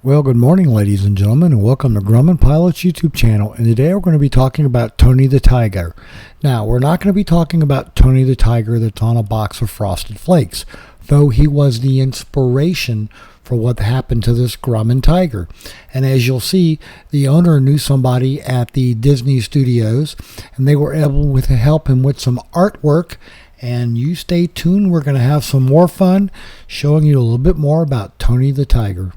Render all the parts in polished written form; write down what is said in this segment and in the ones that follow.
Well, good morning, ladies and gentlemen, and welcome to Grumman Pilot's YouTube channel. And today we're going to be talking about Tony the Tiger. Now, we're not going to be talking about Tony the Tiger that's on a box of Frosted Flakes, though he was the inspiration for what happened to this Grumman Tiger. And as you'll see, the owner knew somebody at the Disney Studios, and they were able to help him with some artwork. And you stay tuned, we're going to have some more fun showing you a little bit more about Tony the Tiger.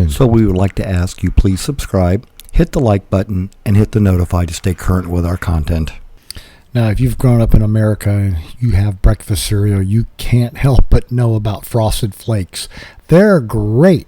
So we would like to ask you please subscribe, hit the like button, and hit the notify to stay current with our content. Now, if you've grown up in America and you have breakfast cereal, you can't help but know about Frosted Flakes. They're great.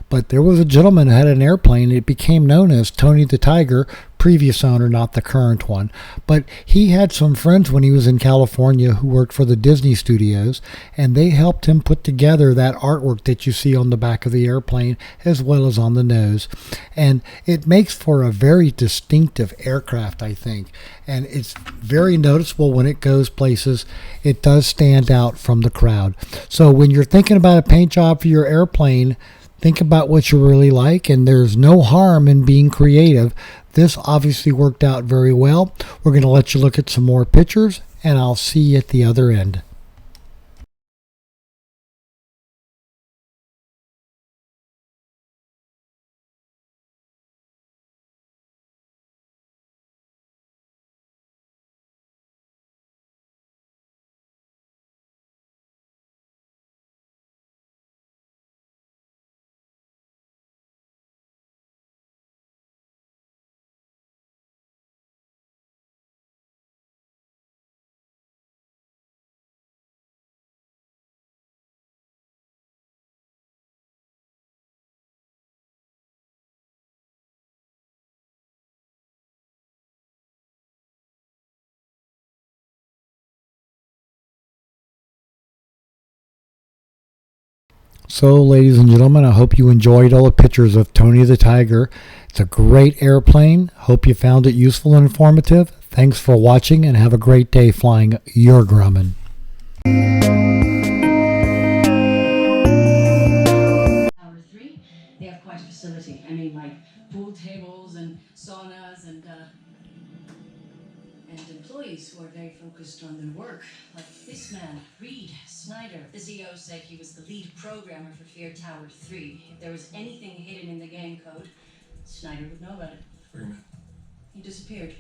But there was a gentleman who had an airplane. It became known as Tony the Tiger, previous owner, not the current one. But he had some friends when he was in California who worked for the Disney Studios, and they helped him put together that artwork that you see on the back of the airplane as well as on the nose. And it makes for a very distinctive aircraft, I think. And it's very noticeable when it goes places. It does stand out from the crowd. So when you're thinking about a paint job for your airplane, think about what you really like, and there's no harm in being creative. This obviously worked out very well. We're going to let you look at some more pictures, and I'll see you at the other end. So, ladies and gentlemen, I hope you enjoyed all the pictures of Tony the Tiger. It's a great airplane. Hope you found it useful and informative. Thanks for watching, and have a great day flying your Grumman. Tower 3, they have quite a facility. I mean, like pool tables and saunas and employees who are very focused on their work. Like this man, Reed Snyder. The CEO said he was the lead programmer for Fear Tower 3. If there was anything hidden in the game code, Snyder would know about it. Wait a minute. He disappeared.